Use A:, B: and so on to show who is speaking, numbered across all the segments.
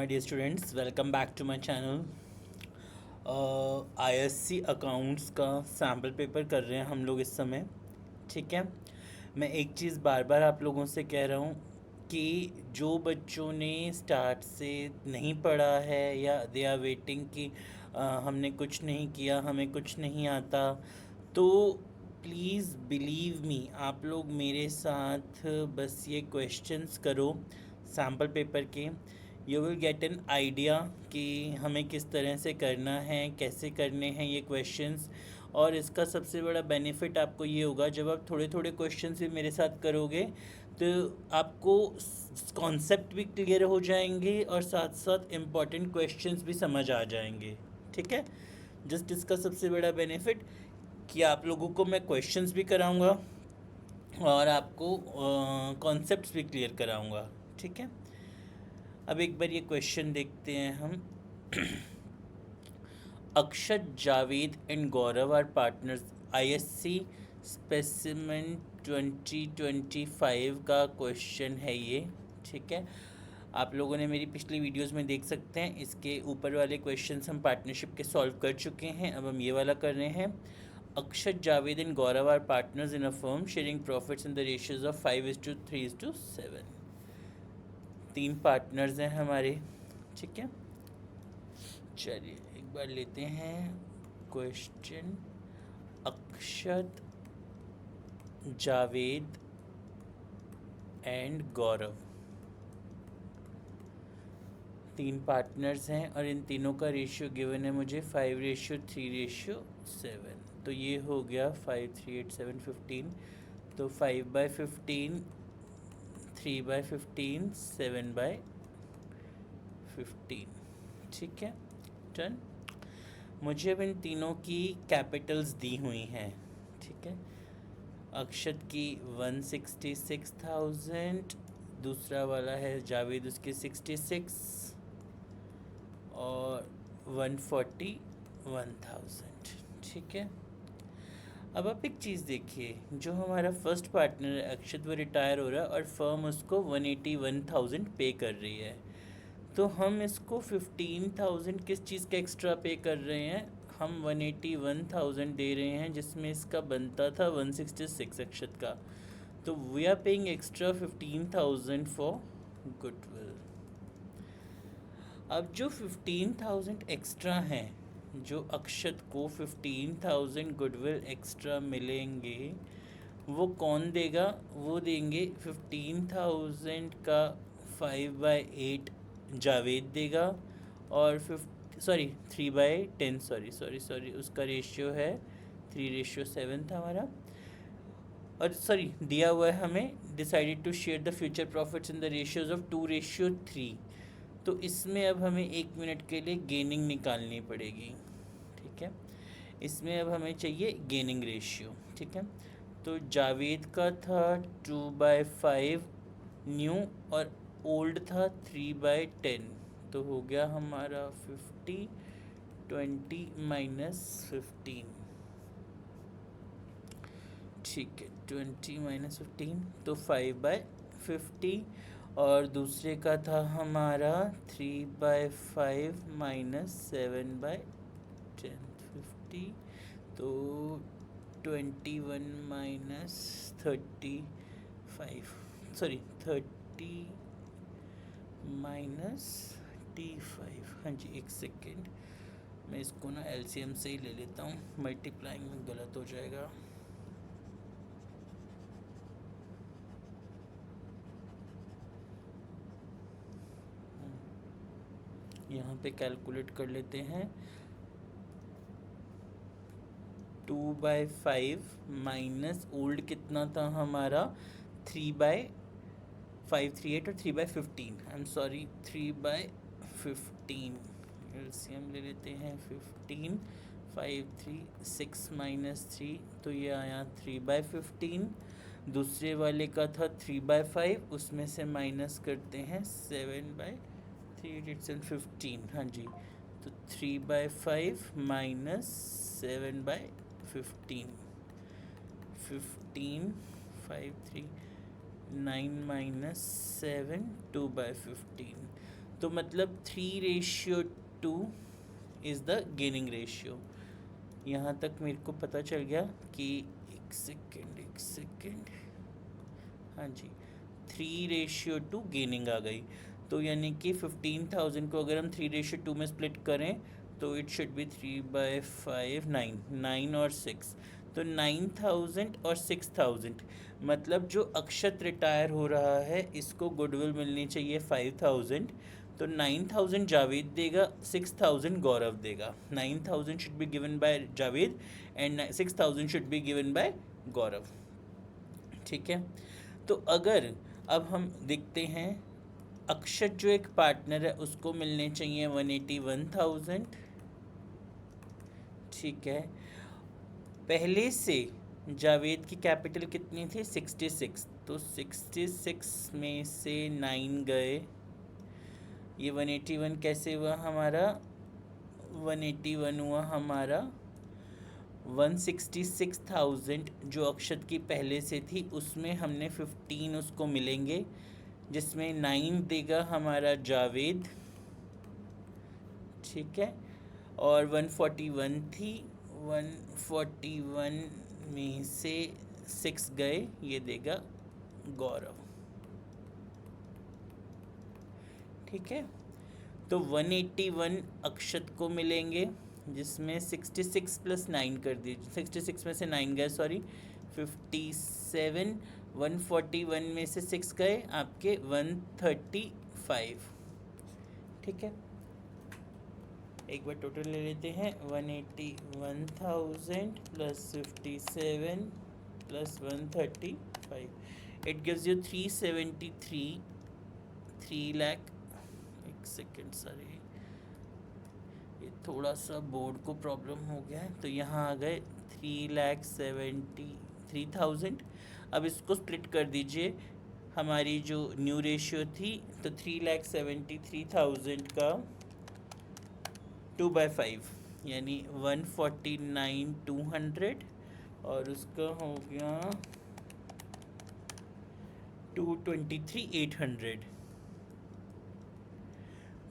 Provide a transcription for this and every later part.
A: my dear students, welcome back to my channel. ISC accounts का sample paper कर रहे हैं हम लोग इस समय. ठीक है. मैं एक चीज़ बार बार आप लोगों से कह रहा हूँ कि जो बच्चों ने स्टार्ट से नहीं पढ़ा है या दे आर वेटिंग कि हमने कुछ नहीं किया, हमें कुछ नहीं आता, तो प्लीज़ बिलीव मी, आप लोग मेरे साथ बस ये क्वेश्चंस करो सैम्पल पेपर के. You will get an idea कि हमें किस तरह से करना है, कैसे करने हैं ये क्वेश्चंस. और इसका सबसे बड़ा बेनिफिट आपको ये होगा, जब आप थोड़े थोड़े क्वेश्चंस भी मेरे साथ करोगे तो आपको कॉन्सेप्ट भी क्लियर हो जाएंगे और साथ साथ इम्पॉर्टेंट क्वेश्चंस भी समझ आ जाएंगे. ठीक है. जस्ट इसका सबसे बड़ा बेनिफिट कि आप लोगों को मैं क्वेश्चंस भी कराऊंगा और आपको कॉन्सेप्ट्स भी क्लियर कराऊंगा. ठीक है. अब एक बार ये क्वेश्चन देखते हैं हम. Akshat, Javed and Gaurav are partners. ISC specimen 2025 का क्वेश्चन है ये. ठीक है. आप लोगों ने मेरी पिछली वीडियोस में देख सकते हैं, इसके ऊपर वाले क्वेश्चंस हम पार्टनरशिप के सॉल्व कर चुके हैं. अब हम ये वाला कर रहे हैं. Akshat, Javed and Gaurav are partners in a firm sharing profits in the ratios of 5:3:7. 3 partners हैं हमारे. ठीक है. चलिए एक बार लेते हैं question. Akshat, Javed and Gaurav 3 partners हैं और इन तीनों का रेशियो गिवन है मुझे 5:3:7. तो ये हो गया 5, 3, 8, 7, 15. तो 5/15, 3/15, 7/15. ठीक है. डन. मुझे अब इन तीनों की कैपिटल्स दी हुई हैं. ठीक है. अक्षत की 166,000, दूसरा वाला है जावेद उसकी 66 और 141,000. ठीक है. अब आप एक चीज़ देखिए, जो हमारा फर्स्ट पार्टनर है अक्षत, वो रिटायर हो रहा है और फर्म उसको 181,000 पे कर रही है. तो हम इसको 15,000 किस चीज़ का एक्स्ट्रा पे कर रहे हैं. हम 181,000 दे रहे हैं जिसमें इसका बनता था 166 अक्षत का. तो we are paying extra 15,000 for goodwill. अब जो 15,000 एक्स्ट्रा हैं, जो अक्षत को 15,000 गुडविल एक्स्ट्रा मिलेंगे, वो कौन देगा. वो देंगे 15,000 का 5/8 जावेद देगा और 3/10, सॉरी उसका रेशियो है 3:7 था हमारा. और दिया हुआ है हमें decided to share the future profits in the ratios of 2:3. तो इसमें अब हमें 1 मिनट के लिए गेनिंग निकालनी पड़ेगी. ठीक है. इसमें अब हमें चाहिए गेनिंग रेशियो. ठीक है. तो जावेद का था 2/5 न्यू और ओल्ड था 3/10. तो हो गया हमारा 50, 20 -15. ठीक है. 20 -15 तो 5/50. और दूसरे का था हमारा 3/5 -7/10, 50. तो 21 -35, 30 -T5. हाँ जी, एक सेकेंड, मैं इसको ना एलसीएम से ही ले लेता हूँ, मल्टीप्लाइंग में गलत हो जाएगा. यहाँ पे कैलकुलेट कर लेते हैं. 2/5 माइनस ओल्ड कितना था हमारा 3/538 और 3/15. I am sorry, 3/15. एलसीएम ले लेते हैं 15. 5, 3, 6 -3, तो ये आया 3/15. दूसरे वाले का था 3/5, उसमें से माइनस करते हैं 7/3, 15. हाँ जी. तो 3/5 -7/15, 15, 5, 3, 9 -7, 2/15. तो मतलब 3:2 इज़ द गेनिंग रेशियो। यहाँ तक मेरे को पता चल गया कि एक सेकेंड, हाँ जी, 3:2 गेनिंग आ गई। तो यानी कि 15,000 को अगर हम 3:2 में स्प्लिट करें तो इट शुड बी 3/5, 9 और 6, तो 9,000 और 6,000, मतलब जो अक्षत रिटायर हो रहा है इसको गुडविल मिलनी चाहिए 5,000। तो 9,000 जावेद देगा, 6,000 गौरव देगा। 9,000 should be given by Javed and 6,000 should be given by Gaurav. ठीक है, तो अगर अब हम देखते हैं अक्षत जो एक पार्टनर है उसको मिलने चाहिए 181,000। ठीक है, पहले से जावेद की कैपिटल कितनी थी 66, तो 66 में से 9 गए, ये 181 कैसे हुआ हमारा, 181 हुआ हमारा 166,000 जो अक्षत की पहले से थी उसमें हमने 15 उसको मिलेंगे, जिसमें 9 देगा हमारा जावेद। ठीक है, और 141 थी, 141 में से 6 गए, ये देगा गौरव। ठीक है, तो 181 अक्षत को मिलेंगे, जिसमें 66 प्लस 9 कर दीजिए, 66 में से 9 गए, सॉरी 57, 141 में से 6 गए आपके 135। ठीक है, एक बार टोटल ले लेते हैं, 181,000 plus 57 plus 135, it gives you 373, 3 lakh. एक सेकेंड, सॉरी ये थोड़ा सा बोर्ड को प्रॉब्लम हो गया है, तो यहाँ आ गए 3,73,000। अब इसको स्प्लिट कर दीजिए, हमारी जो न्यू रेशियो थी, तो 3,73,000 का 2/5 यानी 149,200, और उसका हो गया 223,800।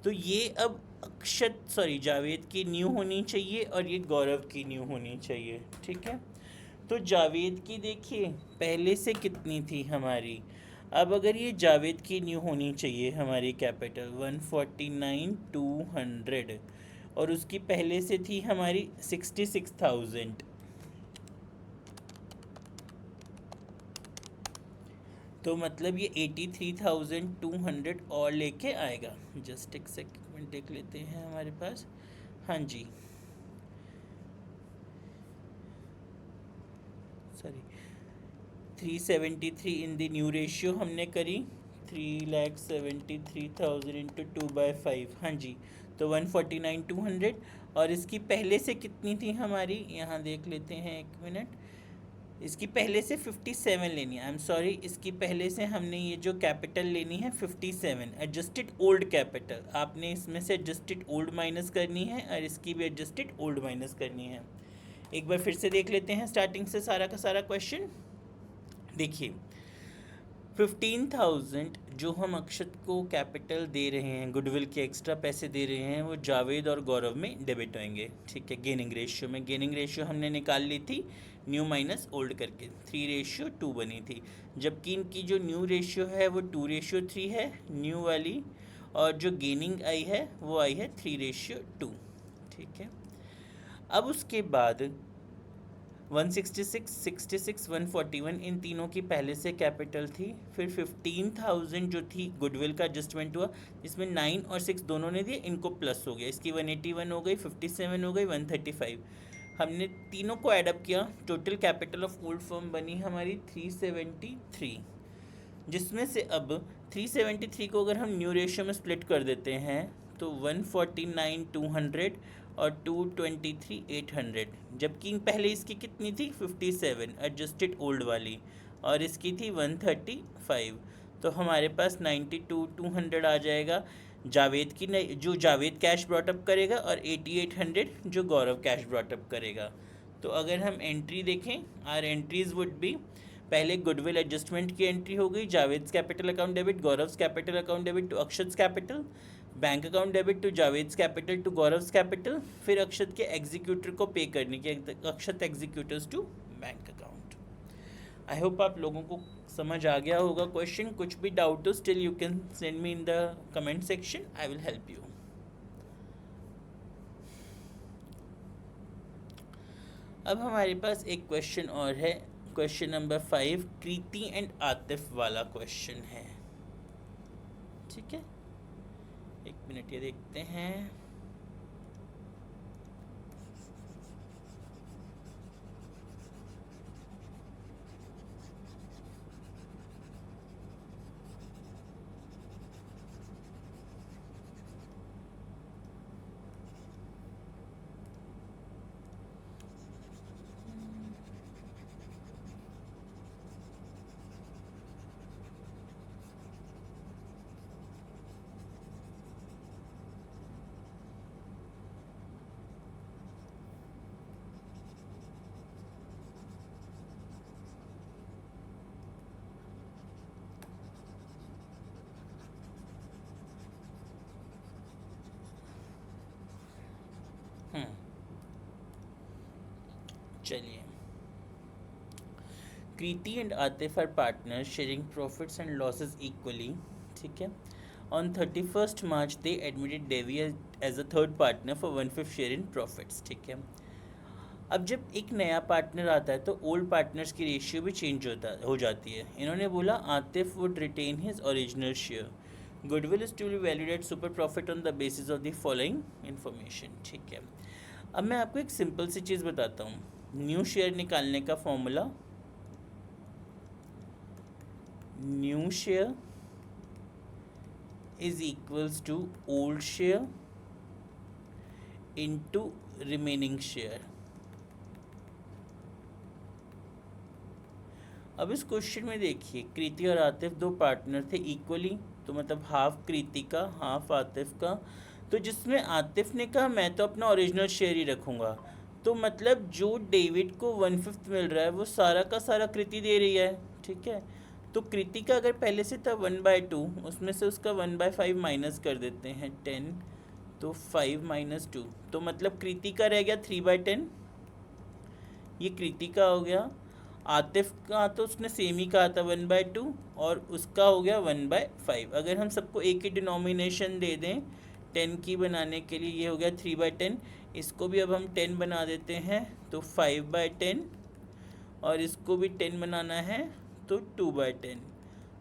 A: तो ये अब अक्षत जावेद की न्यू होनी चाहिए और ये गौरव की न्यू होनी चाहिए। ठीक है, तो जावेद की देखिए पहले से कितनी थी हमारी, अब अगर ये जावेद की न्यू होनी चाहिए हमारी कैपिटल 149,200, और उसकी पहले से थी हमारी 66,000, तो मतलब ये 83,200 और लेके आएगा। जस्ट एक सेकंड देख लेते हैं हमारे पास, हाँ जी, sorry 373 in the new ratio हमने करी, 3,73,000 इंटू 2/5, हाँ जी, तो 149,200, और इसकी पहले से कितनी थी हमारी, यहाँ देख लेते हैं, एक मिनट, इसकी पहले से 57 लेनी है, आई एम सॉरी, इसकी पहले से हमने ये जो कैपिटल लेनी है 57, एडजस्टेड ओल्ड कैपिटल, आपने इसमें से एडजस्टेड ओल्ड माइनस करनी है और इसकी भी एडजस्टेड ओल्ड माइनस करनी है। एक बार फिर से देख लेते हैं स्टार्टिंग से सारा का सारा क्वेश्चन। देखिए 15,000 जो हम अक्षत को कैपिटल दे रहे हैं, गुडविल के एक्स्ट्रा पैसे दे रहे हैं, वो जावेद और गौरव में डेबिट होंगे। ठीक है, गेनिंग रेशियो में, गेनिंग रेशियो हमने निकाल ली थी न्यू माइनस ओल्ड करके, 3:2 बनी थी, जबकि इनकी जो न्यू रेशियो है वो 2:3 है न्यू वाली, और जो गेनिंग आई है वो आई है 3:2। ठीक है, अब उसके बाद 166, 66, 141 इन तीनों की पहले से कैपिटल थी, फिर 15,000 जो थी गुडविल का एडजस्टमेंट हुआ, जिसमें 9 और 6 दोनों ने दिए, इनको प्लस हो गया, इसकी 181 हो गई, 57 हो गई, 135, हमने तीनों को ऐडअप किया, total capital of old firm बनी हमारी 373, जिसमें से अब 373 को अगर हम न्यू रेशियो में स्प्लिट कर देते हैं तो 149,200 और 223,800, जबकि पहले इसकी कितनी थी 57 एडजस्टेड ओल्ड वाली, और इसकी थी 135, तो हमारे पास 92,200 आ जाएगा जावेद की, जो जावेद कैश ब्रॉटअप करेगा, और 8800 जो गौरव कैश ब्रॉटअप करेगा। तो अगर हम एंट्री देखें, आर एंट्रीज वुड बी, पहले गुडविल एडजस्टमेंट की एंट्री हो गई, Javed's capital account debit, Gaurav's capital account debit to Akshat capital, bank account debit to Javed's capital to Gaurav's capital, फिर अक्षत के एग्जीक्यूटर को पे करने की, Akshat executors to bank account. I hope आप लोगों को समझ आ गया होगा क्वेश्चन। कुछ भी डाउट हो still you can send me in the comment section, I will help you. अब हमारे पास एक क्वेश्चन और है, question number 5, Kriti and Atif वाला क्वेश्चन है। ठीक है, एक मिनट ये देखते हैं। चलिए, Kriti and Atif are partner sharing profits and losses equally. ठीक है, on 31st March they admitted Devi as a third partner for 1/5 share in profits. ठीक है, अब जब एक नया पार्टनर आता है तो ओल्ड पार्टनर्स की रेशियो भी चेंज हो जाती है। इन्होंने बोला Atif would retain his original share, goodwill is to be valued at super profit on the basis of the following information. ठीक है, अब मैं आपको एक सिंपल सी चीज़ बताता हूँ। न्यू शेयर निकालने का formula, new share is equals to old share into remaining share. अब इस क्वेश्चन में देखिए, कृति और आतिफ दो पार्टनर थे इक्वली, तो मतलब हाफ कृति का हाफ आतिफ का। तो जिसमें आतिफ ने कहा मैं तो अपना ओरिजिनल शेयर ही रखूँगा, तो मतलब जो डेविड को 1/5 मिल रहा है वो सारा का सारा कृति दे रही है। ठीक है, तो कृति का अगर पहले से था 1/2, उसमें से उसका 1/5 माइनस कर देते हैं 10, तो 5 - 2, तो मतलब कृति का रह गया 3/10। ये कृति का हो गया। आतिफ का तो उसने सेम ही कहा था 1/2, और उसका हो गया 1/5। अगर हम सबको एक ही डिनोमिनेशन दे दें 10 की बनाने के लिए, ये हो गया 3/10। इसको भी अब हम 10 बना देते हैं तो 5/10, और इसको भी 10 बनाना है तो 2/10।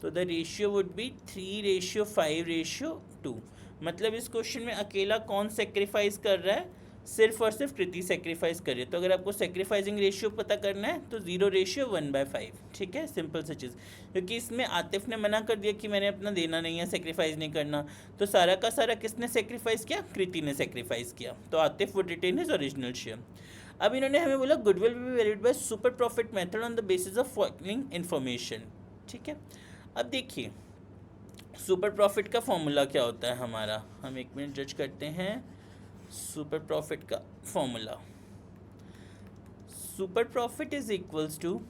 A: तो द रेशियो वुड बी 3:5:2। मतलब इस क्वेश्चन में अकेला कौन सेक्रीफाइस कर रहा है? सिर्फ और सिर्फ कृति सेक्रीफाइस कर रही है। तो अगर आपको सेक्रीफाइसिंग रेशियो पता करना है तो 0:1/5। ठीक है, सिंपल सी चीज़। क्योंकि इसमें आतिफ ने मना कर दिया कि मैंने अपना देना नहीं है, सेक्रीफाइस नहीं करना, तो सारा का सारा किसने सेक्रीफाइस किया? कृति ने सेक्रीफाइस किया। तो Atif would retain his original share. अब इन्होंने हमें बोला goodwill will be valued by super profit method on the basis of following information. ठीक है, अब देखिए सुपर प्रॉफिट का फॉर्मूला क्या होता है हमारा, हम एक मिनट जज करते हैं। सुपर प्रॉफिट का formula, super profit is equals to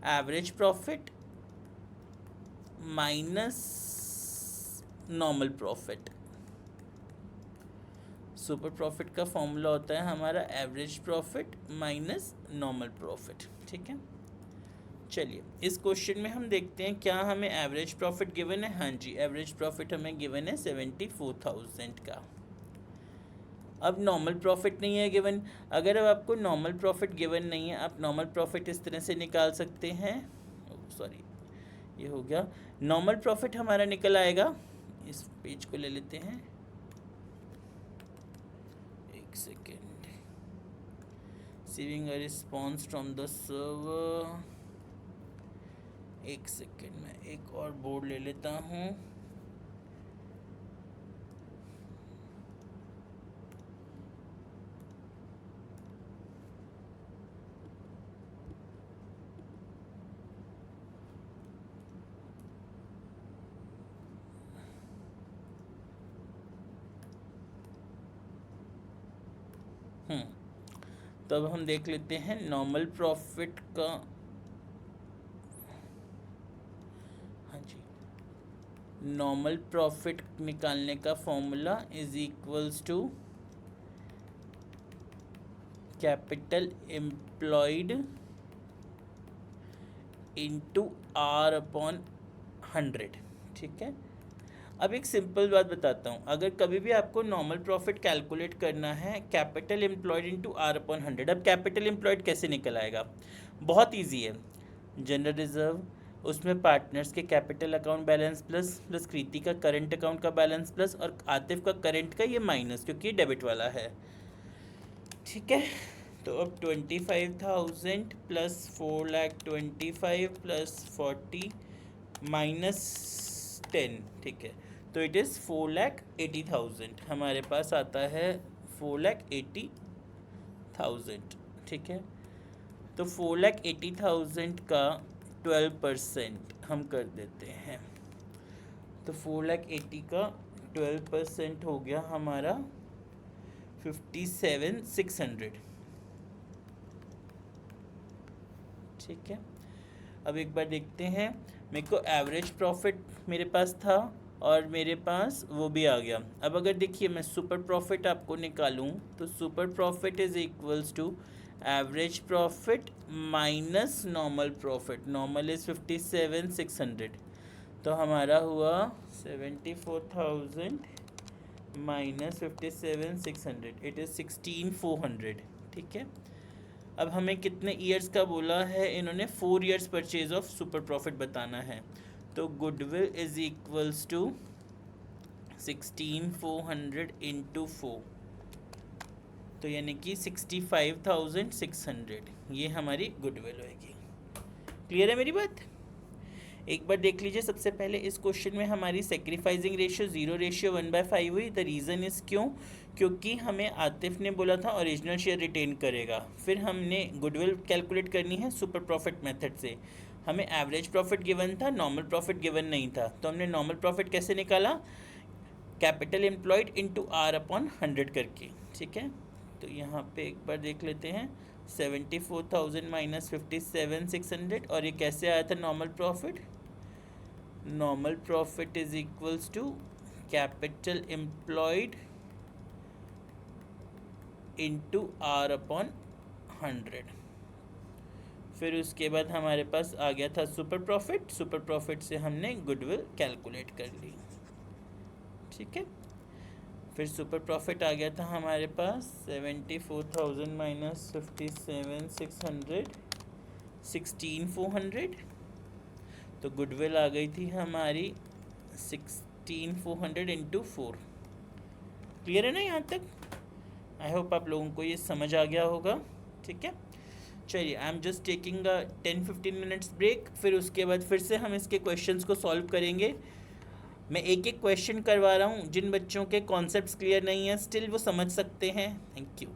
A: average profit minus normal profit. Super profit का फॉर्मूला होता है हमारा average profit minus normal profit. ठीक है, चलिए इस क्वेश्चन में हम देखते हैं क्या हमें एवरेज प्रॉफिट गिवन है। हाँ जी, एवरेज प्रॉफिट हमें गिवन है 74,000 का। अब नॉर्मल प्रॉफिट नहीं है गिवन। अगर अब आपको नॉर्मल प्रॉफिट गिवन नहीं है, आप नॉर्मल प्रॉफिट इस तरह से निकाल सकते हैं। सॉरी, ये हो गया नॉर्मल प्रॉफिट हमारा निकल आएगा। इस पेज को ले लेते हैं, एक second. Receiving a response from the server, एक सेकेंड में एक और बोर्ड ले लेता हूँ। तो अब हम देख लेते हैं नॉर्मल प्रॉफिट का। हाँ जी, नॉर्मल प्रॉफिट निकालने का formula is equals to capital employed into R upon 100। ठीक है, अब एक सिंपल बात बताता हूँ, अगर कभी भी आपको नॉर्मल प्रॉफिट कैलकुलेट करना है capital employed into R upon 100। अब कैपिटल एम्प्लॉयड कैसे निकल आएगा? बहुत इजी है। जनरल रिजर्व, उसमें पार्टनर्स के कैपिटल अकाउंट बैलेंस प्लस कृति का करंट अकाउंट का बैलेंस प्लस और आतिफ का करंट का ये माइनस, क्योंकि ये डेबिट वाला है। ठीक है, तो अब 25,000 प्लस 4,25,000 प्लस 40 माइनस 10। ठीक है, तो इट इज़ 4,80,000। हमारे पास आता है 4,80,000। ठीक है, तो 4,80,000 का 12% हम कर देते हैं, तो 4,80,000 का 12% हो गया हमारा 57,600। ठीक है, अब एक बार देखते हैं, मेरे को एवरेज प्रॉफिट मेरे पास था और मेरे पास वो भी आ गया। अब अगर देखिए मैं सुपर प्रॉफिट आपको निकालूं तो super profit is equals to average profit minus normal profit. Normal is 57,600, तो हमारा हुआ 74,000 माइनस 57,600, इट इज़ 16,400। ठीक है, अब हमें कितने ईयर्स का बोला है इन्होंने? 4 years purchase of super profit बताना है, तो goodwill is equals to 16,400 into 4, तो यानी कि 65,600, ये हमारी गुडविल होएगी। क्लियर है मेरी बात? एक बार देख लीजिए, सबसे पहले इस क्वेश्चन में हमारी सेक्रीफाइसिंग रेशियो 0:1/5 हुई। द रीज़न इज़ क्यों? क्योंकि हमें आतिफ ने बोला था ओरिजिनल शेयर रिटेन करेगा। फिर हमने गुडविल कैलकुलेट करनी है सुपर प्रॉफिट मेथड से। हमें एवरेज प्रॉफिट गिवन था, नॉर्मल प्रॉफिट गिवन नहीं था, तो हमने नॉर्मल प्रॉफिट कैसे निकाला? Capital employed into R upon 100 करके। ठीक है, तो यहाँ पे एक बार देख लेते हैं, 74,000 माइनस 57,600, और ये कैसे आया था normal profit? Normal profit is equals to capital employed into R upon 100। फिर उसके बाद हमारे पास आ गया था सुपर प्रॉफिट। सुपर प्रॉफिट से हमने गुडविल कैलकुलेट कर ली। ठीक है, फिर सुपर प्रॉफिट आ गया था हमारे पास 74,000 माइनस 57,600, 16,400, तो गुडविल आ गई थी हमारी 16,400 इंटू 4। क्लियर है ना यहाँ तक? आई होप आप लोगों को ये समझ आ गया होगा। ठीक है, चलिए I am just taking a 10-15 minutes break, फिर उसके बाद फिर से हम इसके क्वेश्चंस को सॉल्व करेंगे। मैं एक एक क्वेश्चन करवा रहा हूँ, जिन बच्चों के कॉन्सेप्ट्स क्लियर नहीं है स्टिल वो समझ सकते हैं। Thank you.